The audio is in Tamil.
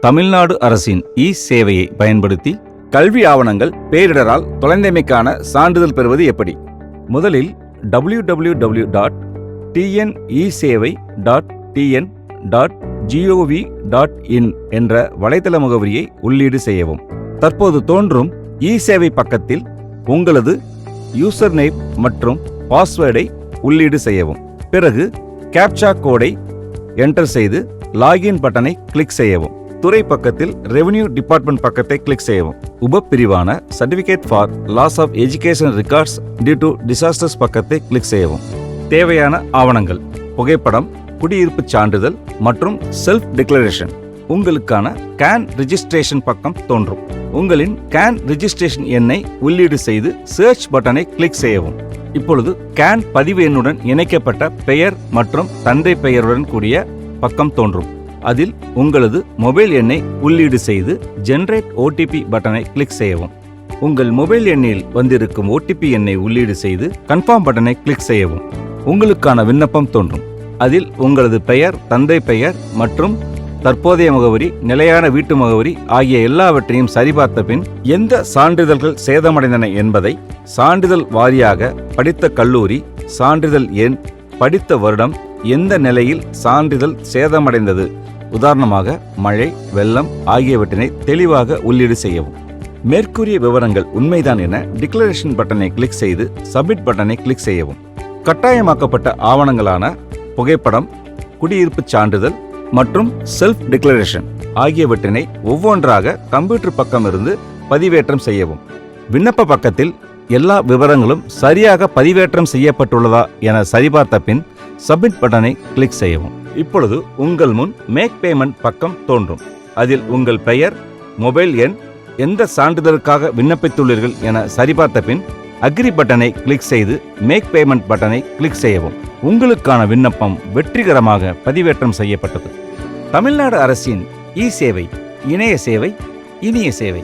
தமிழ்நாடு அரசின் சேவையை பயன்படுத்தி கல்வி ஆவணங்கள் பேரிடரால் தொலைந்தமைக்கான சான்றிதழ் பெறுவது எப்படி? முதலில் www.tnesevai.tn.gov.in என்ற வலைத்தள முகவரியை உள்ளீடு செய்யவும். தற்போது தோன்றும் சேவை பக்கத்தில் உங்களது யூசர் நேம் மற்றும் பாஸ்வேர்டை உள்ளீடு செய்யவும். பிறகு கேப்சா கோடை என்டர் செய்து லாகின் பட்டனை கிளிக் செய்யவும். துறை பக்கத்தில் ரெவென்யூ டிபார்ட்மெண்ட் பக்கத்தை கிளிக் செய்யவும். உபப்பிரிவான certificate for loss of education records due to disasters பக்கத்தை கிளிக் செய்யவும். தேவையான ஆவணங்கள்: புகைப்படம், குடியிருப்பு சான்றிதழ் மற்றும் செல்ஃப் டிக்ளரேஷன். உங்களுக்கான கேன் ரிஜிஸ்ட்ரேஷன் பக்கம் தோன்றும். உங்களின் கேன் ரிஜிஸ்ட்ரேஷன் எண்ணை உள்ளீடு செய்து சர்ச் பட்டனை கிளிக் செய்யவும். இப்பொழுது கேன் பதிவு எண்ணுடன் இணைக்கப்பட்ட பெயர் மற்றும் தந்தை பெயருடன் கூடிய பக்கம் தோன்றும். அதில் உங்களது மொபைல் எண்ணை உள்ளீடு செய்து ஜெனரேட் ஓடிபி பட்டனை கிளிக் செய்யவும். உங்கள் மொபைல் எண்ணில் வந்திருக்கும் ஓடிபி எண்ணை உள்ளீடு செய்து கன்ஃபார்ம் பட்டனை கிளிக் செய்யவும். உங்களுக்கான விண்ணப்பம் தோன்றும். அதில் உங்களது பெயர், தந்தை பெயர் மற்றும் தற்போதைய முகவரி, நிலையான வீட்டு முகவரி ஆகிய எல்லாவற்றையும் சரிபார்த்த பின் எந்த சான்றிதழ்கள் சேதமடைந்தன என்பதை சான்றிதழ் வாரியாக படித்த கல்லூரி, சான்றிதழ் எண், படித்த வருடம், எந்த நிலையில் சான்றிதழ் சேதமடைந்தது, உதாரணமாக மழை, வெள்ளம் ஆகியவற்றினை தெளிவாக உள்ளீடு செய்யவும். மேற்கூறிய விவரங்கள் உண்மைதான் என டிக்ளரேஷன் பட்டனை கிளிக் செய்து சப்மிட் பட்டனை கிளிக் செய்யவும். கட்டாயமாக்கப்பட்ட ஆவணங்களான புகைப்படம், குடியிருப்பு சான்றிதழ் மற்றும் செல்ஃப் டிக்ளரேஷன் ஆகியவற்றினை ஒவ்வொன்றாக கம்ப்யூட்டர் பக்கம் இருந்து பதிவேற்றம் செய்யவும். விண்ணப்ப பக்கத்தில் எல்லா விவரங்களும் சரியாக பதிவேற்றம் செய்யப்பட்டுள்ளதா என சரிபார்த்த பின் சப்மிட் பட்டனை கிளிக் செய்யவும். இப்பொழுது உங்கள் முன் மேக் பேமெண்ட் பக்கம் தோன்றும். அதில் உங்கள் பெயர், மொபைல் எண், எந்த சான்றிதழுக்காக விண்ணப்பித்துள்ளீர்கள் என சரிபார்த்த பின் அக்ரி பட்டனை கிளிக் செய்து மேக் பேமெண்ட் பட்டனை கிளிக் செய்யவும். உங்களுக்கான விண்ணப்பம் வெற்றிகரமாக பதிவேற்றம் செய்யப்பட்டது. தமிழ்நாடு அரசின் சேவை, இணைய சேவை, இனிய சேவை.